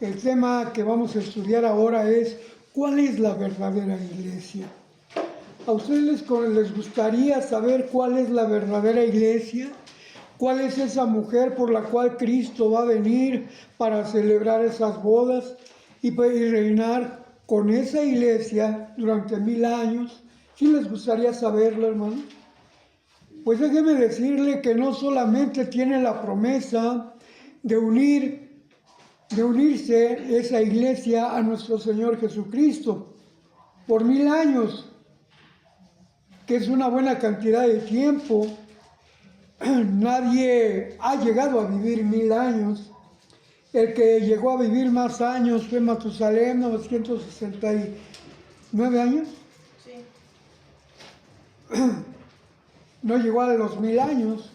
El tema que vamos a estudiar ahora es ¿cuál es la verdadera iglesia? ¿A ustedes les gustaría saber cuál es la verdadera iglesia? ¿Cuál es esa mujer por la cual Cristo va a venir para celebrar esas bodas y reinar con esa iglesia durante 1000 años? ¿Sí les gustaría saberlo, hermano? Pues déjeme decirle que no solamente tiene la promesa de unirse esa iglesia a nuestro Señor Jesucristo por 1000 años, que es una buena cantidad de tiempo. Nadie ha llegado a vivir 1000 años. El que llegó a vivir más años fue Matusalén, 969 años. Sí. No llegó a los 1000 años.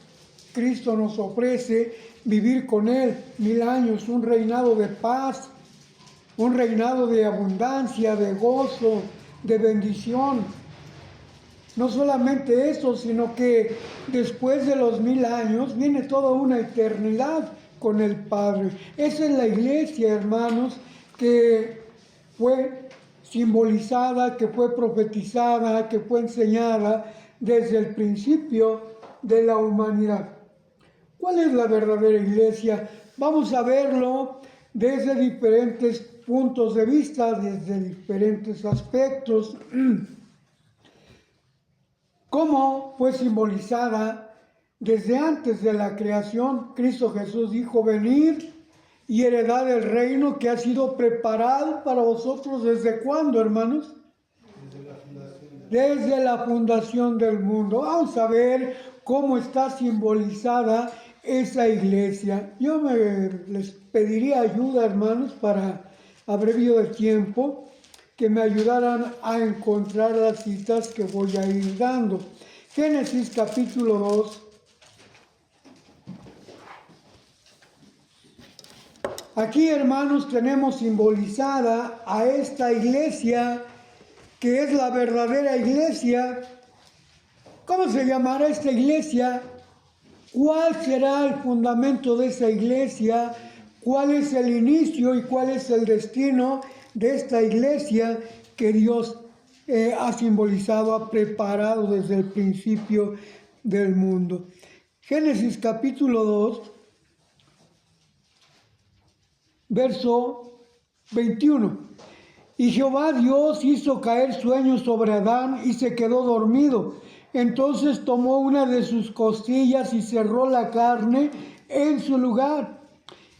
Cristo nos ofrece vivir con Él 1000 años, un reinado de paz, un reinado de abundancia, de gozo, de bendición. No solamente eso, sino que después de los 1000 años viene toda una eternidad con el Padre. Esa es la iglesia, hermanos, que fue simbolizada, que fue profetizada, que fue enseñada desde el principio de la humanidad. ¿Cuál es la verdadera iglesia? Vamos a verlo desde diferentes puntos de vista, desde diferentes aspectos. ¿Cómo fue simbolizada desde antes de la creación? Cristo Jesús dijo: venid y heredad el reino que ha sido preparado para vosotros. ¿Desde cuándo, hermanos? Desde la fundación del mundo. Vamos a ver cómo está simbolizada esa iglesia. Yo les pediría ayuda, hermanos, para abrevio de tiempo, que me ayudaran a encontrar las citas que voy a ir dando. Génesis capítulo 2. Aquí, hermanos, tenemos simbolizada a esta iglesia, que es la verdadera iglesia. ¿Cómo se llamará esta iglesia? ¿Cuál será el fundamento de esa iglesia? ¿Cuál es el inicio y cuál es el destino de esta iglesia que Dios ha simbolizado, ha preparado desde el principio del mundo? Génesis capítulo 2, verso 21. Y Jehová Dios hizo caer sueño sobre Adán y se quedó dormido. Entonces tomó una de sus costillas y cerró la carne en su lugar.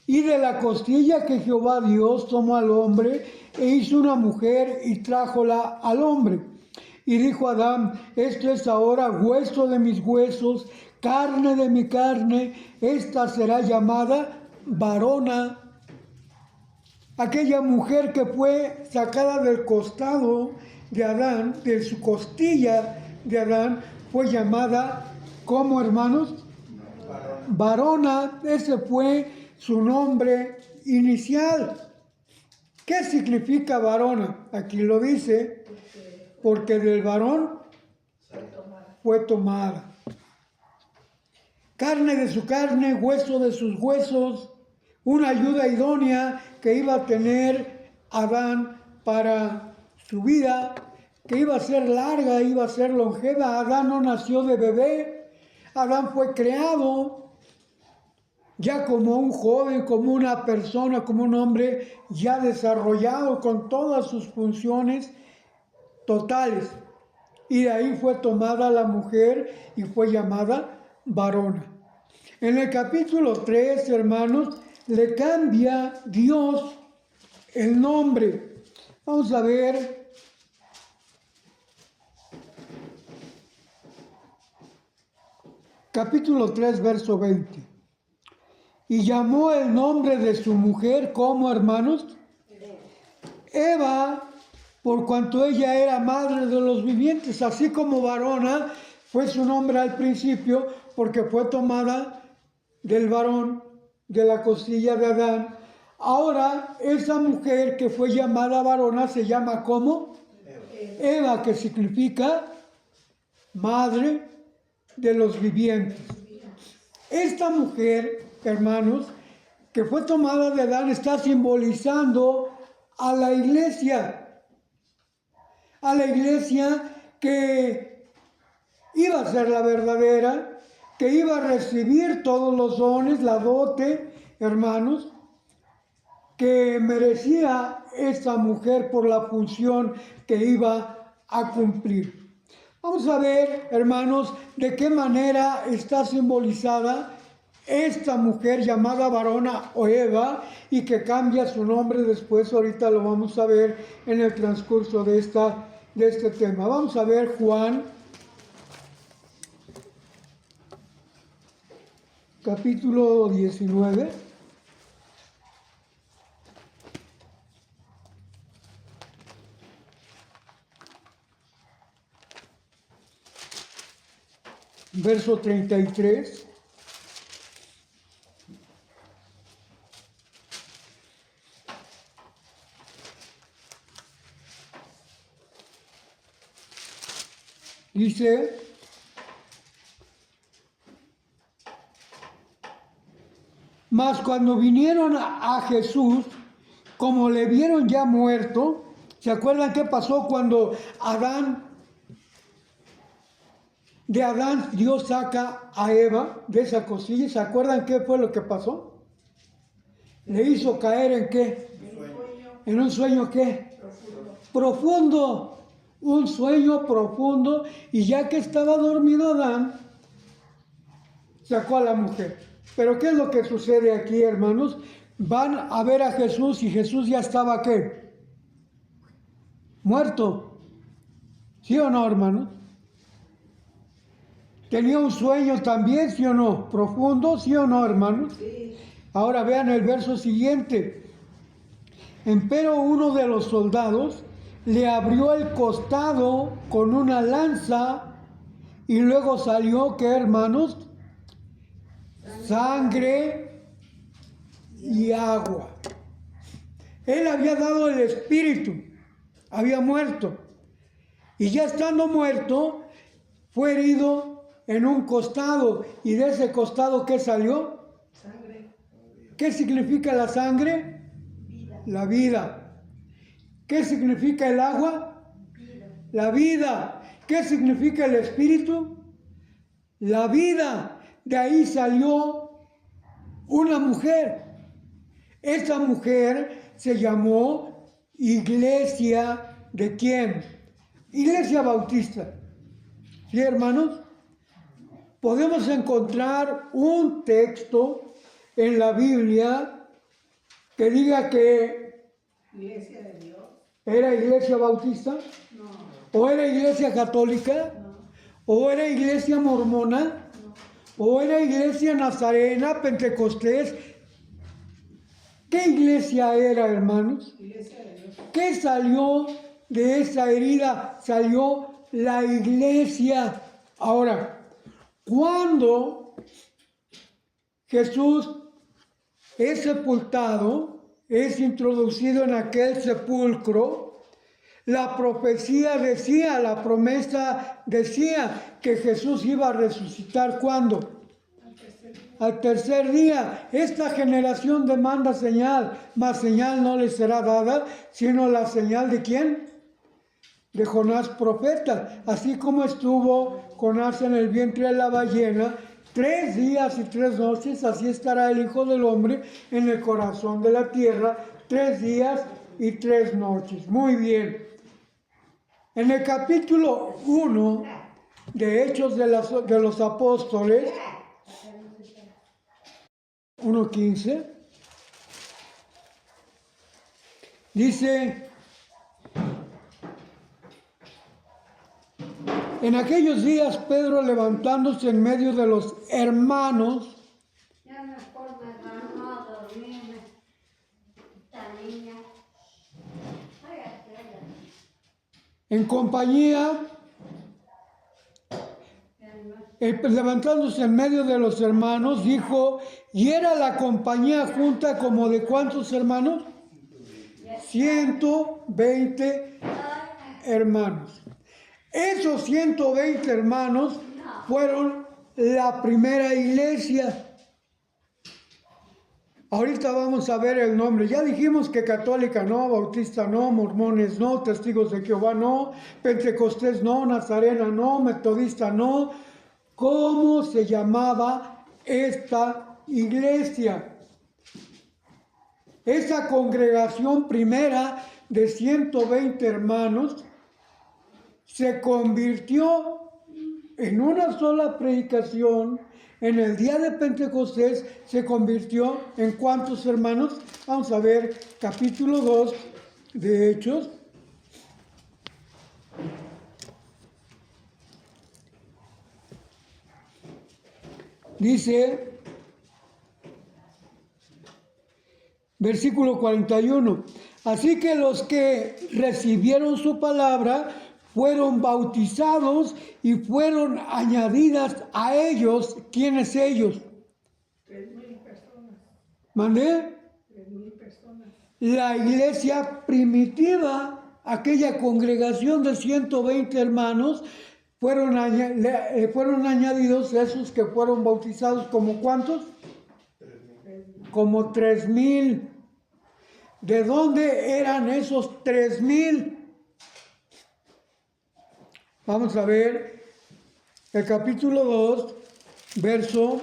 Y de la costilla que Jehová Dios tomó al hombre e hizo una mujer y trájola al hombre. Y dijo Adán: esto es ahora hueso de mis huesos, carne de mi carne, esta será llamada varona. Aquella mujer que fue sacada del costado de Adán, de su costilla de Adán, fue llamada, ¿cómo, hermanos? Varona. Ese fue su nombre inicial. ¿Qué significa varona? Aquí lo dice: porque del varón fue tomada. Carne de su carne, hueso de sus huesos, una ayuda idónea que iba a tener Adán para su vida, que iba a ser larga, iba a ser longeva. Adán no nació de bebé. Adán fue creado ya como un joven, como una persona, como un hombre ya desarrollado con todas sus funciones totales. Y de ahí fue tomada la mujer y fue llamada varona. En el capítulo 3, hermanos, le cambia Dios el nombre. Vamos a ver. Capítulo 3, verso 20. Y llamó el nombre de su mujer, ¿cómo, hermanos? Eva, por cuanto ella era madre de los vivientes. Así como varona fue su nombre al principio, porque fue tomada del varón, de la costilla de Adán. Ahora, esa mujer que fue llamada varona se llama ¿cómo? Eva, que significa madre de los vivientes. Esta mujer, hermanos, que fue tomada de Adán está simbolizando a la iglesia que iba a ser la verdadera, que iba a recibir todos los dones, la dote, hermanos, que merecía esta mujer por la función que iba a cumplir. Vamos a ver, hermanos, de qué manera está simbolizada esta mujer llamada varona o Eva y que cambia su nombre después. Ahorita lo vamos a ver en el transcurso de este tema. Vamos a ver Juan, capítulo 19. Verso 33. Dice, mas cuando vinieron a Jesús, como le vieron ya muerto, ¿se acuerdan qué pasó cuando de Adán Dios saca a Eva de esa costilla? ¿Se acuerdan qué fue lo que pasó? Le hizo caer ¿en qué? En un sueño ¿qué? Profundo. Un sueño profundo, y ya que estaba dormido Adán, sacó a la mujer. Pero ¿qué es lo que sucede aquí, hermanos? Van a ver a Jesús y Jesús ya estaba ¿qué? Muerto. ¿Sí o no, hermanos? ¿Tenía un sueño también, sí o no? ¿Profundo, sí o no, hermanos? Sí. Ahora vean el verso siguiente. Empero uno de los soldados le abrió el costado con una lanza y luego salió, ¿qué, hermanos? Sangre y agua. Él había dado el espíritu, había muerto. Y ya estando muerto, fue herido en un costado. ¿Y de ese costado qué salió? Sangre. ¿Qué significa la sangre? Vida. La vida. ¿Qué significa el agua? Vida. La vida. ¿Qué significa el espíritu? La vida. De ahí salió una mujer. Esa mujer se llamó Iglesia ¿de quién? Iglesia Bautista. ¿Sí, hermanos? Podemos encontrar un texto en la Biblia que diga que Iglesia de Dios. ¿Era Iglesia Bautista? No. ¿O era Iglesia Católica? No. ¿O era Iglesia Mormona? No. ¿O era Iglesia Nazarena, Pentecostés? ¿Qué iglesia era, hermanos? Iglesia de Dios. ¿Qué salió de esa herida? Salió la iglesia. Ahora, cuando Jesús es sepultado, es introducido en aquel sepulcro, la profecía decía, la promesa decía que Jesús iba a resucitar. ¿Cuándo? Al tercer día. Esta generación demanda señal, mas señal no les será dada, sino la señal ¿de quién? De Jonás profeta. Así como estuvo Jonás en el vientre de la ballena 3 días y 3 noches, así estará el Hijo del Hombre en el corazón de la tierra 3 días y 3 noches. Muy bien. En el capítulo 1 de Hechos de los Apóstoles, 1:15, dice: en aquellos días Pedro, levantándose en medio de los hermanos, en compañía, levantándose en medio de los hermanos, dijo, y era la compañía junta como de ¿cuántos hermanos? 120 hermanos. Esos 120 hermanos fueron la primera iglesia. Ahorita vamos a ver el nombre. Ya dijimos que católica no, bautista no, mormones no, testigos de Jehová no, pentecostés no, nazarena no, metodista no. ¿Cómo se llamaba esta iglesia? Esa congregación primera de 120 hermanos se convirtió en una sola predicación. En el día de Pentecostés se convirtió en ¿cuántos hermanos? Vamos a ver capítulo 2 de Hechos. Dice, versículo 41, así que los que recibieron su palabra fueron bautizados y fueron añadidas a ellos. ¿Quiénes ellos? 3,000 personas. ¿Mandé? 3,000 personas. La iglesia primitiva, aquella congregación de 120 hermanos, fueron añadidos esos que fueron bautizados. ¿Como cuántos? 3,000. Como 3,000. ¿De dónde eran esos 3,000? Vamos a ver el capítulo 2, verso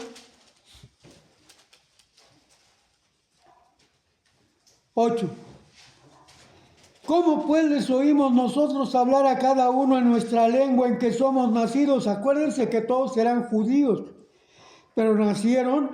8. ¿Cómo pues les oímos nosotros hablar a cada uno en nuestra lengua en que somos nacidos? Acuérdense que todos eran judíos, pero nacieron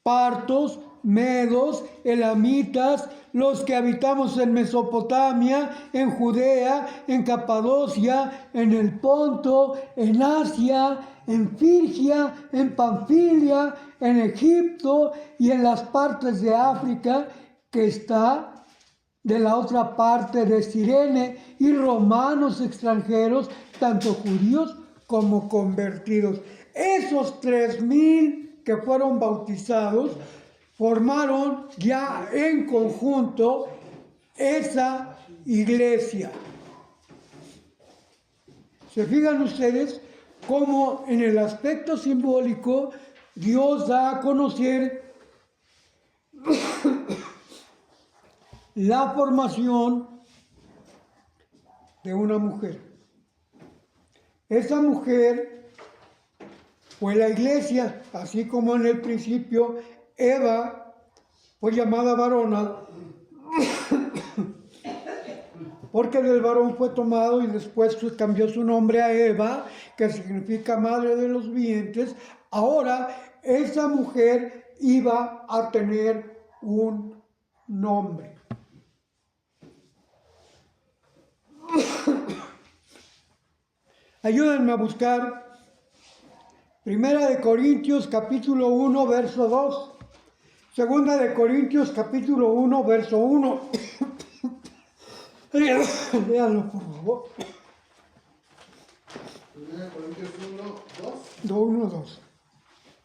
partos, medos, elamitas, los que habitamos en Mesopotamia, en Judea, en Capadocia, en el Ponto, en Asia, en Frigia, en Panfilia, en Egipto y en las partes de África que está de la otra parte de Cirene, y romanos extranjeros, tanto judíos como convertidos. Esos 3,000 que fueron bautizados formaron ya en conjunto esa iglesia. ¿Se fijan ustedes cómo en el aspecto simbólico Dios da a conocer la formación de una mujer? Esa mujer fue la iglesia, así como en el principio Eva fue llamada varona, porque del varón fue tomado y después cambió su nombre a Eva, que significa madre de los vivientes. Ahora esa mujer iba a tener un nombre. Ayúdenme a buscar Primera de Corintios capítulo 1 verso 2. Segunda de Corintios capítulo 1 verso 1. Léanlo por favor. Primera de Corintios 1, 2. 1, 2.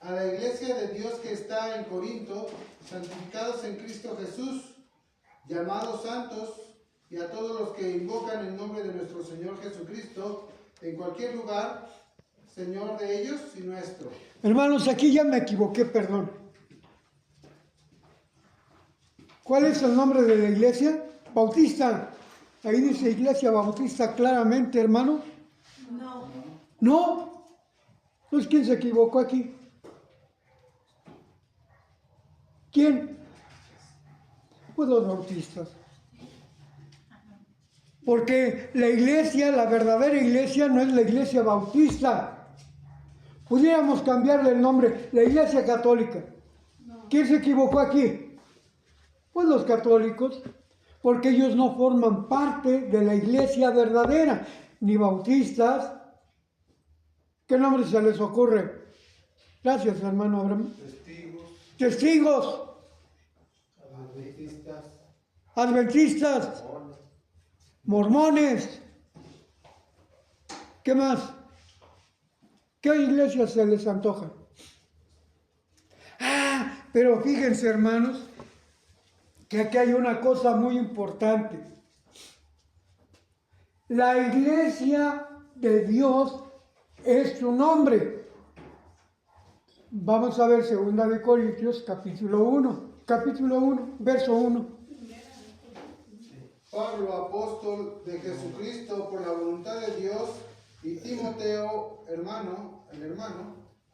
A la iglesia de Dios que está en Corinto, santificados en Cristo Jesús, llamados santos, y a todos los que invocan el nombre de nuestro Señor Jesucristo, en cualquier lugar, Señor de ellos y nuestro. Hermanos, aquí ya me equivoqué, perdón. ¿Cuál es el nombre de la iglesia? Bautista. Ahí dice Iglesia Bautista claramente, hermano. No. ¿No? Entonces, ¿quién se equivocó aquí? ¿Quién? Pues los bautistas. Porque la iglesia, la verdadera iglesia, no es la iglesia bautista. Pudiéramos cambiarle el nombre, la iglesia católica. ¿Quién se equivocó aquí? Pues los católicos, porque ellos no forman parte de la iglesia verdadera, ni bautistas. ¿Qué nombre se les ocurre? Gracias, hermano Abraham. Testigos, Testigos, adventistas, adventistas, mormones. ¿Qué más? ¿Qué iglesia se les antoja? Ah, pero fíjense, hermanos, que aquí hay una cosa muy importante. La iglesia de Dios es su nombre. Vamos a ver 2 de Corintios, capítulo 1, verso 1. Pablo, apóstol de Jesucristo por la voluntad de Dios, y Timoteo, el hermano,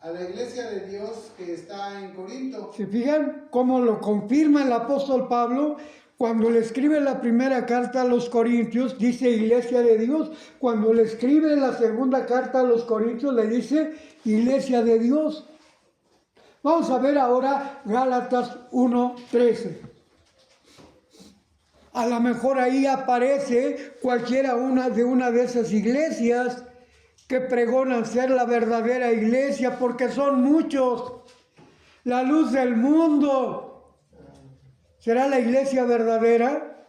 a la iglesia de Dios que está en Corinto. ¿Se fijan cómo lo confirma el apóstol Pablo? Cuando le escribe la primera carta a los Corintios, dice iglesia de Dios. Cuando le escribe la segunda carta a los Corintios, le dice iglesia de Dios. Vamos a ver ahora Gálatas 1:13. A lo mejor ahí aparece cualquiera de una de esas iglesias que pregonan ser la verdadera iglesia, porque son muchos. La luz del mundo. ¿Será la iglesia verdadera?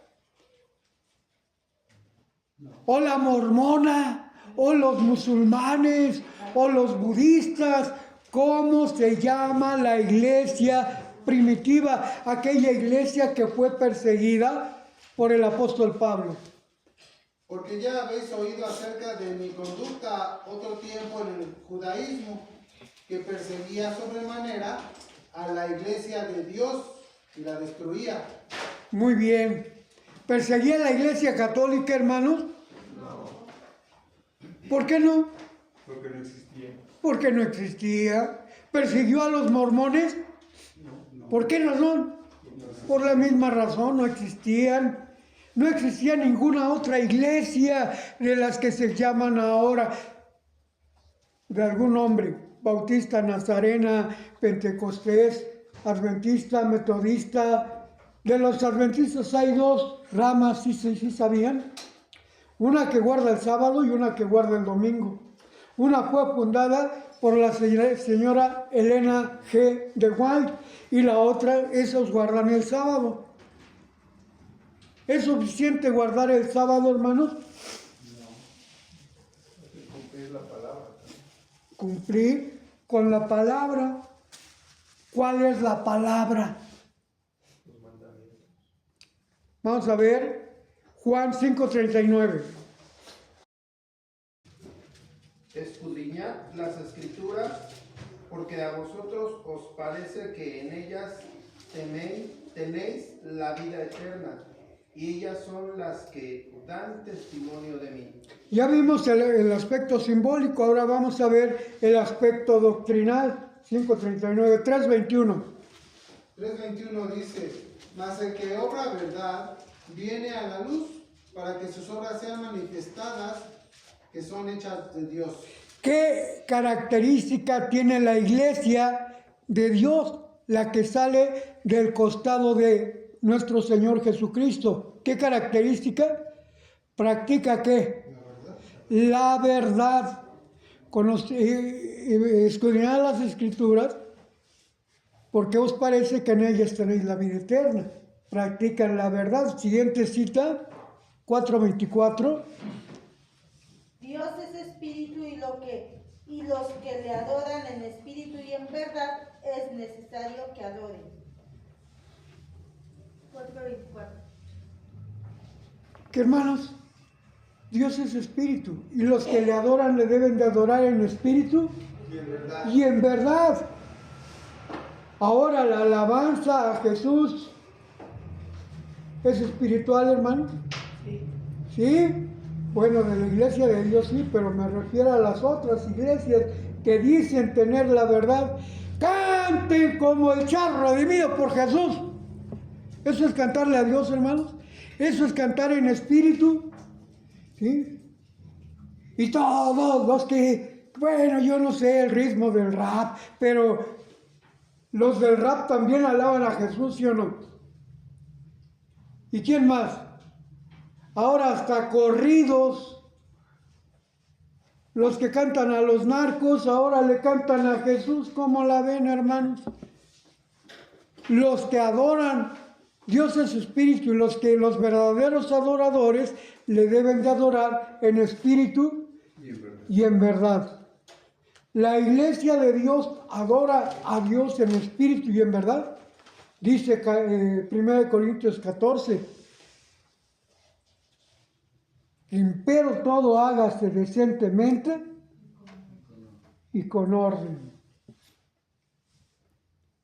¿O la mormona? ¿O los musulmanes? ¿O los budistas? ¿Cómo se llama la iglesia primitiva? Aquella iglesia que fue perseguida por el apóstol Pablo. Porque ya habéis oído acerca de mi conducta otro tiempo en el judaísmo, que perseguía sobremanera a la iglesia de Dios y la destruía. Muy bien. ¿Perseguía a la iglesia católica, hermanos? No. ¿Por qué no? Porque no existía. Porque no existía. ¿Persiguió a los mormones? ¿Por qué razón? Por la misma razón, no existían. No existía ninguna otra iglesia de las que se llaman ahora, de algún nombre, bautista, nazarena, pentecostés, adventista, metodista. De los adventistas hay 2 ramas, ¿sí sabían? Una que guarda el sábado y una que guarda el domingo. Una fue fundada por la señora Elena G. de White y la otra, esos guardan el sábado. ¿Es suficiente guardar el sábado, hermanos? No. Cumplir la palabra. Cumplir con la palabra. ¿Cuál es la palabra? Los mandamientos. Vamos a ver Juan 5:39. Escudriñad las escrituras, porque a vosotros os parece que en ellas tenéis la vida eterna, y ellas son las que dan testimonio de mí. Ya vimos el aspecto simbólico, ahora vamos a ver el aspecto doctrinal. 5:39, 3:21. 3:21 dice, mas el que obra verdad viene a la luz, para que sus obras sean manifestadas, que son hechas de Dios. ¿Qué característica tiene la iglesia de Dios, la que sale del costado de nuestro Señor Jesucristo? ¿Qué característica? ¿Practica qué? La verdad. Escudriñad las escrituras, porque os parece que en ellas tenéis la vida eterna. Practican la verdad. Siguiente cita, 4:24. Dios es espíritu y los que le adoran en espíritu y en verdad es necesario que adoren. 4:24. ¿Qué, hermanos? Dios es espíritu y los que le adoran le deben de adorar en espíritu y en verdad. Ahora la alabanza a Jesús es espiritual, hermanos. ¿Sí? Bueno, de la iglesia de Dios sí, pero me refiero a las otras iglesias que dicen tener la verdad. Canten como el charro redimido por Jesús. Eso es cantarle a Dios, hermanos. Eso es cantar en espíritu. ¿Sí? Y todos los que, bueno, yo no sé el ritmo del rap, pero los del rap también alaban a Jesús, ¿sí o no? ¿Y quién más? Ahora hasta corridos. Los que cantan a los narcos, ahora le cantan a Jesús. ¿Cómo la ven, hermanos? Los que adoran, Dios es espíritu, y los verdaderos adoradores le deben de adorar en espíritu y en verdad. La iglesia de Dios adora a Dios en espíritu y en verdad. Dice 1 Corintios 14. Empero todo hágase decentemente y con orden.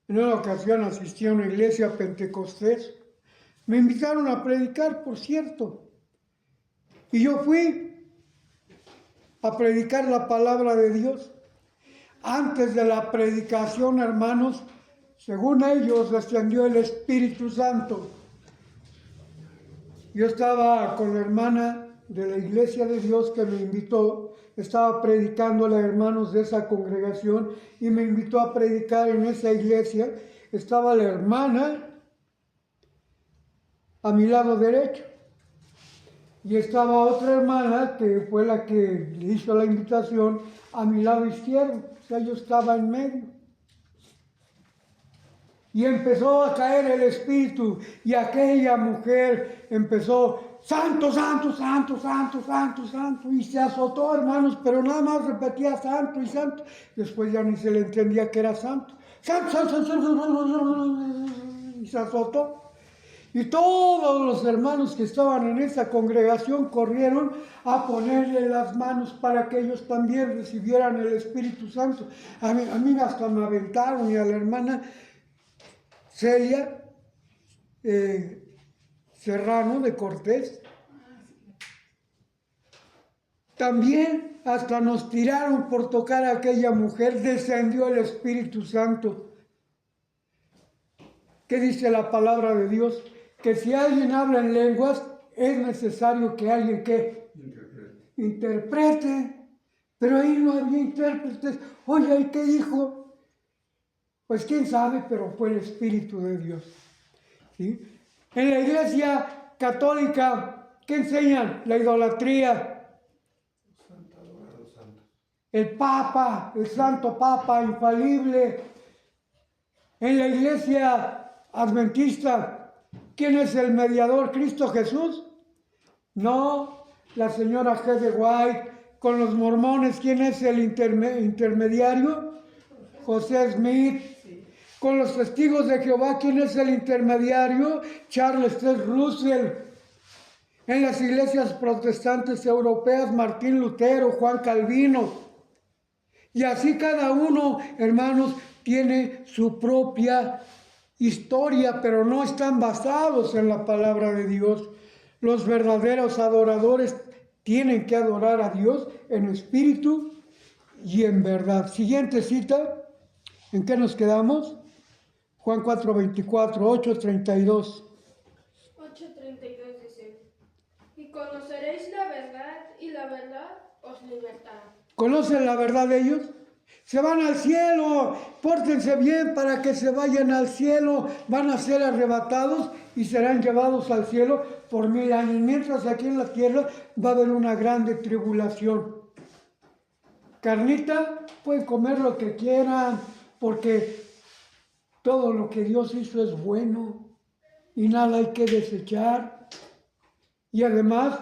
En una ocasión asistí a una iglesia pentecostés. Me invitaron a predicar, por cierto. Y yo fui a predicar la palabra de Dios. Antes de la predicación, hermanos, según ellos, descendió el Espíritu Santo. Yo estaba con la hermana de la iglesia de Dios que me invitó. Estaba predicando a los hermanos de esa congregación y me invitó a predicar en esa iglesia. Estaba la hermana a mi lado derecho y estaba otra hermana que fue la que le hizo la invitación a mi lado izquierdo. O sea, yo estaba en medio. Y empezó a caer el Espíritu y aquella mujer empezó, santo, santo, santo, santo, santo, santo, y se azotó, hermanos, pero nada más repetía santo y santo. Después ya ni se le entendía que era santo. Santo, santo, santo, santo, y se azotó. Y todos los hermanos que estaban en esa congregación corrieron a ponerle las manos para que ellos también recibieran el Espíritu Santo. A mí hasta me aventaron y a la hermana Celia Serrano de Cortés. También hasta nos tiraron por tocar a aquella mujer, descendió el Espíritu Santo. ¿Qué dice la palabra de Dios? Que si alguien habla en lenguas, es necesario que alguien que interprete. Pero ahí no había intérpretes. Oye, ¿y qué dijo? Pues quién sabe, pero fue el Espíritu de Dios. ¿Sí? En la iglesia católica, ¿qué enseñan? La idolatría. El Papa, el Santo Papa infalible. En la iglesia adventista, ¿quién es el mediador? ¿Cristo Jesús? No, la señora G. de White. Con los mormones, ¿quién es el intermediario? José Smith. Con los testigos de Jehová, ¿quién es el intermediario? Charles T. Russell. En las iglesias protestantes europeas, Martín Lutero, Juan Calvino. Y así cada uno, hermanos, tiene su propia historia, pero no están basados en la palabra de Dios. Los verdaderos adoradores tienen que adorar a Dios en espíritu y en verdad. Siguiente cita, ¿en qué nos quedamos? Juan 4:24, 8:32. 8:32 dice, y conoceréis la verdad, y la verdad os libertará. ¿Conocen la verdad de ellos? Se van al cielo, pórtense bien para que se vayan al cielo, van a ser arrebatados y serán llevados al cielo por 1000 años, mientras aquí en la tierra va a haber una grande tribulación. Carnita, pueden comer lo que quieran, porque todo lo que Dios hizo es bueno y nada hay que desechar. Y además,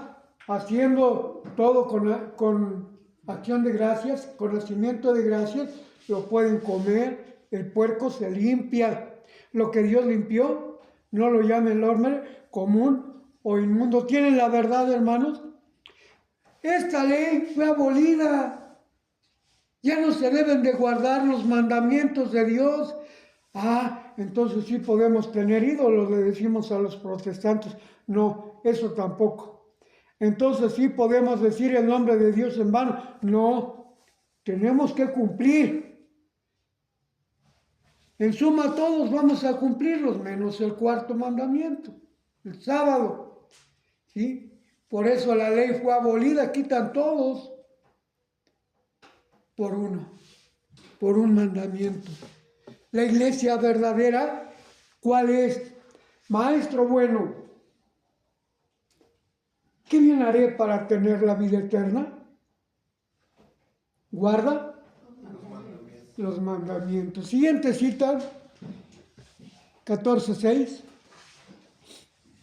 haciendo todo con acción de gracias, conocimiento de gracias, lo pueden comer. El puerco se limpia. Lo que Dios limpió, no lo llame el hombre común o inmundo. ¿Tienen la verdad, hermanos? Esta ley fue abolida. Ya no se deben de guardar los mandamientos de Dios. Entonces sí podemos tener ídolos, le decimos a los protestantes. No, eso tampoco. Entonces sí podemos decir el nombre de Dios en vano. No, tenemos que cumplir. En suma, todos vamos a cumplirlos, menos el 4º mandamiento, el sábado. ¿Sí? Por eso la ley fue abolida, quitan todos por un mandamiento. La iglesia verdadera, ¿cuál es? Maestro bueno, ¿qué bien haré para tener la vida eterna? Guarda los mandamientos. Siguiente cita, 14:6.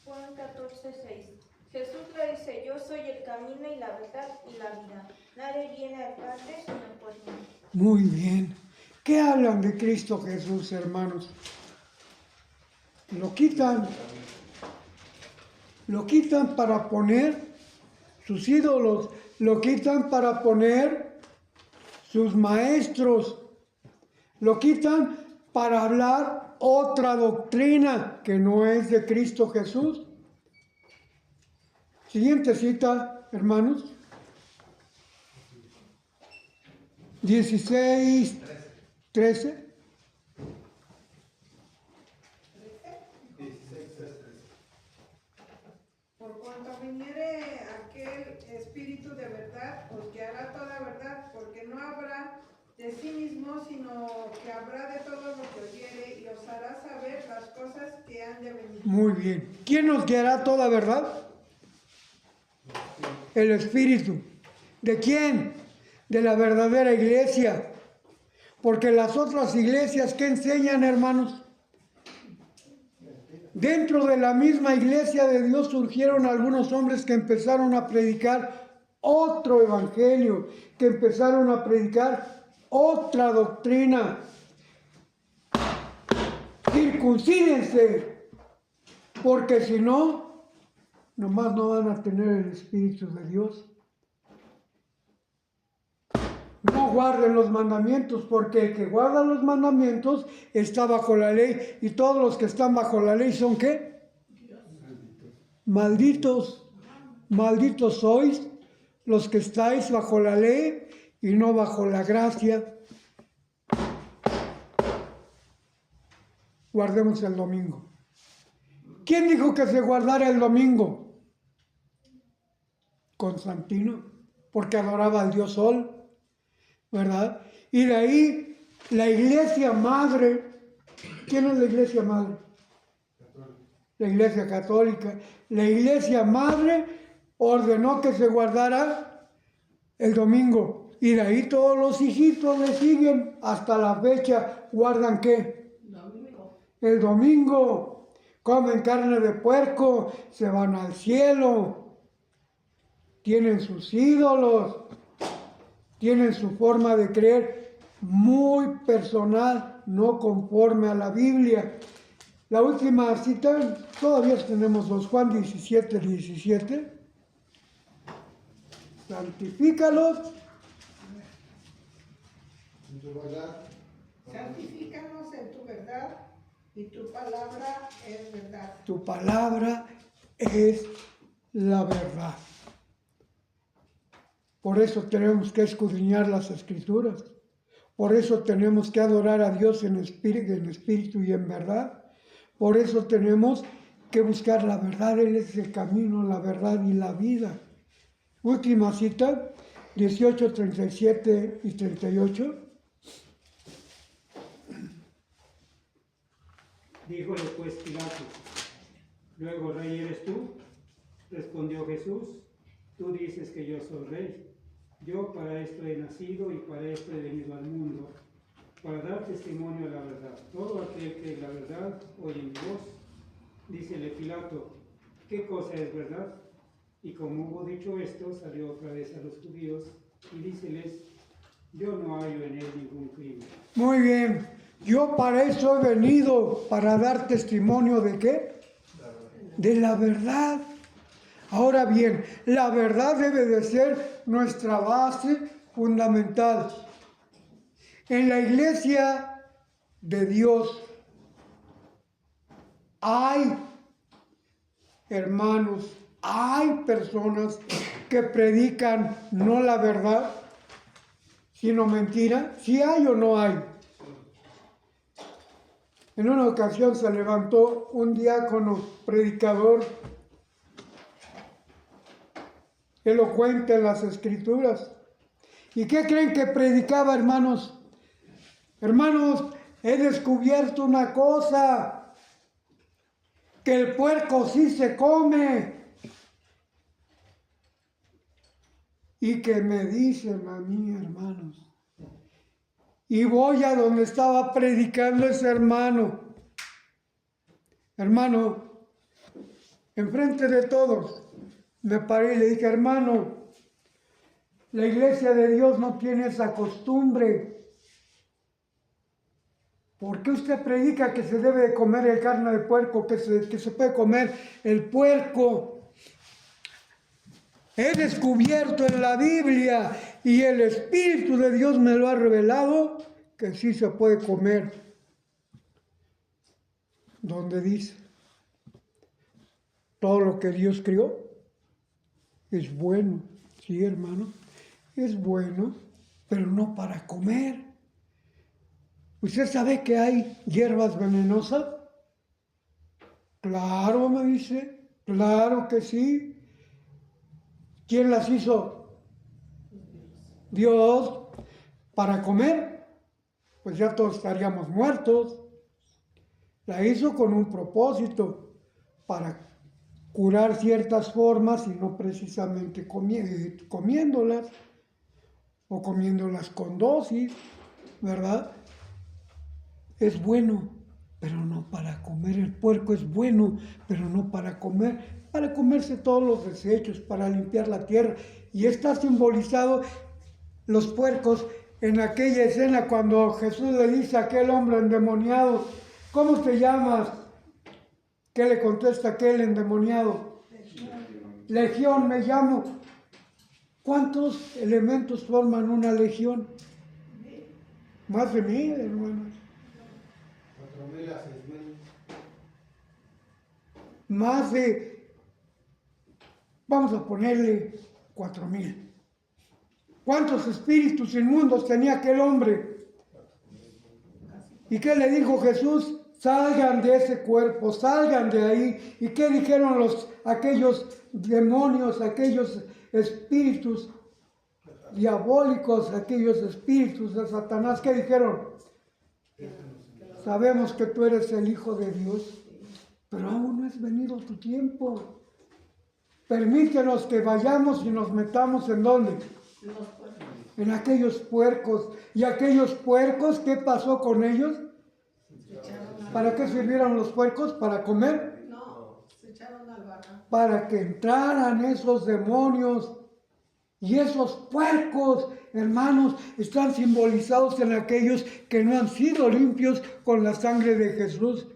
Juan 14:6. Jesús le dice, yo soy el camino y la verdad y la vida. Nadie viene al Padre sino por mí. Muy bien. ¿Qué hablan de Cristo Jesús, hermanos? Lo quitan para poner sus ídolos, lo quitan para poner sus maestros, lo quitan para hablar otra doctrina que no es de Cristo Jesús. Siguiente cita, hermanos. 16, 13. Por cuanto viniere aquel Espíritu de verdad, os guiará toda verdad, porque no habrá de sí mismo, sino que habrá de todo lo que oyere, y os hará saber las cosas que han de venir. Muy bien. ¿Quién nos guiará toda verdad? El Espíritu. ¿De quién? De la verdadera iglesia. Porque las otras iglesias, ¿qué enseñan, hermanos? Dentro de la misma iglesia de Dios surgieron algunos hombres que empezaron a predicar otro evangelio, que empezaron a predicar otra doctrina. Circuncídense, porque si no, nomás no van a tener el Espíritu de Dios. No guarden los mandamientos, porque el que guarda los mandamientos está bajo la ley, y todos los que están bajo la ley son ¿qué? Malditos. Malditos sois los que estáis bajo la ley y no bajo la gracia. Guardemos el domingo. ¿Quién dijo que se guardara el domingo? Constantino, porque adoraba al dios Sol, ¿verdad? Y de ahí la iglesia madre. ¿Quién es la iglesia madre? La iglesia católica. La iglesia madre ordenó que se guardara el domingo. Y de ahí todos los hijitos le siguen hasta la fecha. ¿Guardan qué? El domingo. Comen carne de puerco, se van al cielo. Tienen sus ídolos. Tienen su forma de creer muy personal, no conforme a la Biblia. La última cita, todavía tenemos los Juan 17, 17. Santifícalos. En tu verdad. Santifícanos en tu verdad, y tu palabra es verdad. Tu palabra es la verdad. Por eso tenemos que escudriñar las Escrituras. Por eso tenemos que adorar a Dios en espíritu y en verdad. Por eso tenemos que buscar la verdad. Él es el camino, la verdad y la vida. Última cita, 18, 37 y 38. Díjole pues Pilato: ¿luego rey eres tú? Respondió Jesús: tú dices que yo soy rey. Yo para esto he nacido y para esto he venido al mundo, para dar testimonio a la verdad. Todo aquel que la verdad oye mi voz. Dícele Pilato: ¿qué cosa es verdad? Y como hubo dicho esto, salió otra vez a los judíos y díceles: yo no hallo en él ningún crimen. Muy bien. Yo para eso he venido, para dar testimonio ¿de qué? De la verdad. Ahora bien, la verdad debe de ser nuestra base fundamental. En la iglesia de Dios hay hermanos, hay personas que predican no la verdad, sino mentira. ¿Sí hay o no hay? En una ocasión se levantó un diácono predicador elocuente en las Escrituras. ¿Y qué creen que predicaba, hermanos? Hermanos, he descubierto una cosa, que el puerco sí se come. Y que me dicen a mí, hermanos, y voy a donde estaba predicando ese hermano. Hermano, enfrente de todos, me paré y le dije: hermano, la iglesia de Dios no tiene esa costumbre. ¿Por qué usted predica que se debe de comer el carne de puerco, que se puede comer el puerco? He descubierto en la Biblia y el Espíritu de Dios me lo ha revelado que sí se puede comer donde dice, todo lo que Dios crió es bueno, sí, hermano, es bueno, pero no para comer. ¿Usted sabe que hay hierbas venenosas? Claro, me dice, claro que sí. ¿Quién las hizo? Dios. Para comer, pues ya todos estaríamos muertos. La hizo con un propósito, para curar ciertas formas y no precisamente comiéndolas o comiéndolas con dosis, ¿verdad? Es bueno, pero no para comer. El puerco es bueno, pero no para comer. Para comerse todos los desechos, para limpiar la tierra. Y está simbolizado los puercos en aquella escena cuando Jesús le dice a aquel hombre endemoniado, ¿cómo te llamas? ¿Qué le contesta aquel endemoniado? Legión me llamo. ¿Cuántos elementos forman una legión? Más de 1000, hermanos. 4,000 a 6,000. Más de, vamos a ponerle 4,000. ¿Cuántos espíritus inmundos tenía aquel hombre? ¿Y qué le dijo Jesús? Salgan de ese cuerpo, salgan de ahí. ¿Y qué dijeron aquellos demonios, aquellos espíritus diabólicos, aquellos espíritus de Satanás? ¿Qué dijeron? Sabemos que tú eres el Hijo de Dios, pero aún no es venido tu tiempo. Permítenos que vayamos y nos metamos ¿en dónde? En aquellos puercos. ¿Y aquellos puercos qué pasó con ellos? ¿Para qué sirvieron los puercos? ¿Para comer? No, se echaron al barranco. Para que entraran esos demonios. Y esos puercos, hermanos, están simbolizados en aquellos que no han sido limpios con la sangre de Jesús.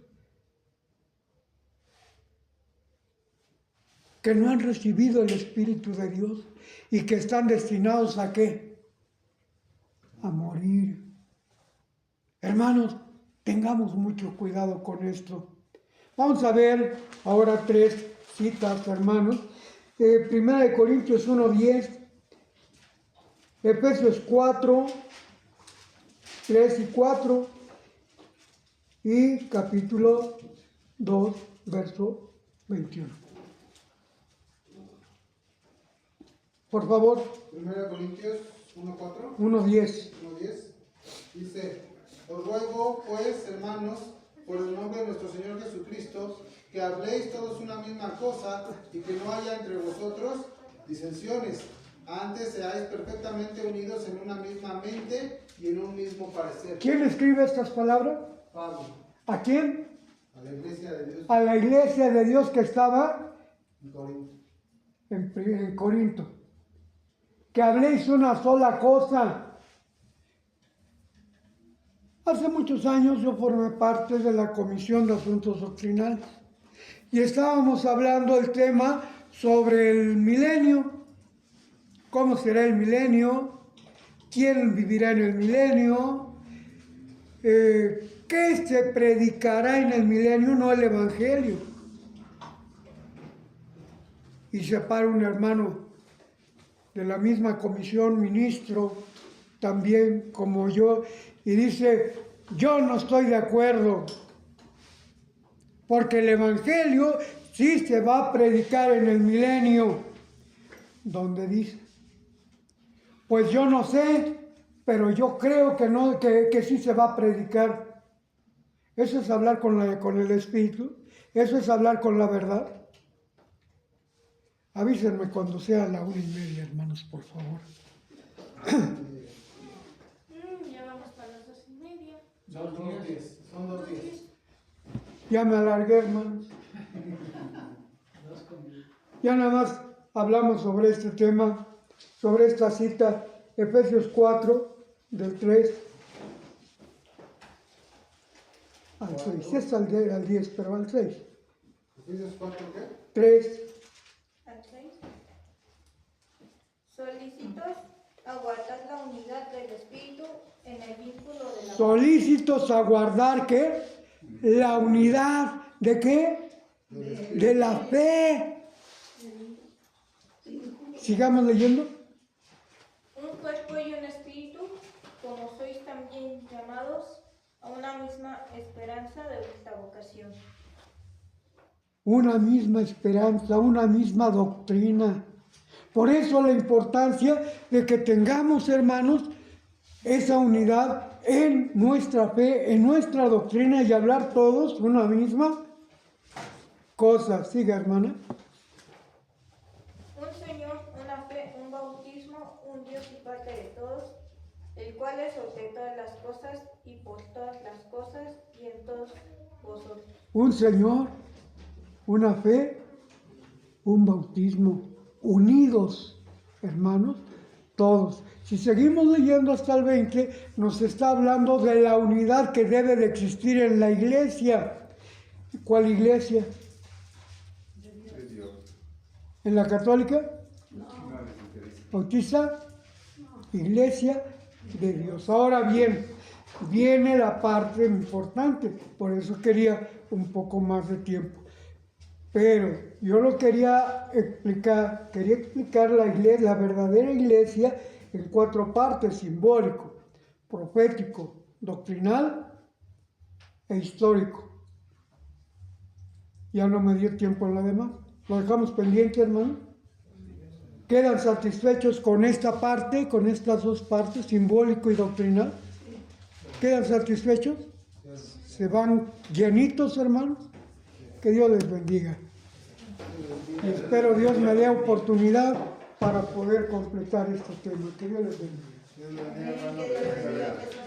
Que no han recibido el Espíritu de Dios y que están destinados ¿a qué? A morir. Hermanos, tengamos mucho cuidado con esto. Vamos a ver ahora 3 citas, hermanos. 1 Corintios 1:10, Efesios 4, 3 y 4 y capítulo 2, verso 21. Por favor. 1 Corintios 1:4. 1:10. 1:10. Dice, os ruego pues, hermanos, por el nombre de nuestro Señor Jesucristo, que habléis todos una misma cosa y que no haya entre vosotros disensiones. Antes seáis perfectamente unidos en una misma mente y en un mismo parecer. ¿Quién escribe estas palabras? Pablo, ¿A quién? a la iglesia de Dios A la iglesia de Dios que estaba en Corinto. en Corinto. Que habléis una sola cosa. Hace muchos años yo formé parte de la Comisión de Asuntos Doctrinales y estábamos hablando del tema sobre el milenio. ¿Cómo será el milenio? ¿Quién vivirá en el milenio? ¿Qué se predicará en el milenio? No el Evangelio. Y se para un hermano de la misma comisión, ministro, también como yo, y dice, yo no estoy de acuerdo, porque el Evangelio sí se va a predicar en el milenio, donde dice, pues yo no sé, pero yo creo que no, que sí se va a predicar. Eso es hablar con el Espíritu, eso es hablar con la verdad. Avísenme cuando sea la 1:30, hermanos, por favor. Ya vamos para las 2:30. Son 2:10. Son 2:10. Ya me alargué, hermanos. Ya nada más hablamos sobre este tema, sobre esta cita, Efesios 4, del 3 al 6. Es al 10, pero al 6. ¿Efesios 4 qué? 3. Al 6. Solícitos a guardar la unidad del Espíritu en el vínculo de la Solícitos a guardar, ¿qué? la unidad ¿de qué? De la fe. Sigamos leyendo. Un cuerpo y un espíritu, como sois también llamados a una misma esperanza de vuestra vocación. Una misma esperanza, una misma doctrina. Por eso la importancia de que tengamos, hermanos, esa unidad en nuestra fe, en nuestra doctrina y hablar todos una misma cosa. Siga, hermana. Un Señor, una fe, un bautismo, un Dios y Padre de todos, el cual es sobre todas las cosas y por todas las cosas y en todos vosotros. Un Señor, una fe, un bautismo, unidos, hermanos, todos. Si seguimos leyendo hasta el 20, nos está hablando de la unidad que debe de existir en la iglesia. ¿Cuál iglesia? De Dios. ¿En la católica? No les interesa. ¿Bautista? Iglesia de Dios. Ahora bien, viene la parte importante, por eso quería un poco más de tiempo. Pero yo lo quería explicar la iglesia, la verdadera iglesia en 4 partes: simbólico, profético, doctrinal e histórico. Ya no me dio tiempo en la demás. ¿Lo dejamos pendiente, hermano? ¿Quedan satisfechos con esta parte, con estas 2 partes, simbólico y doctrinal? ¿Quedan satisfechos? ¿Se van llenitos, hermanos? Que Dios les bendiga. Y espero Dios me dé oportunidad para poder completar este tema. Que Dios les bendiga. Dios les bendiga, hermano. Que Dios les bendiga.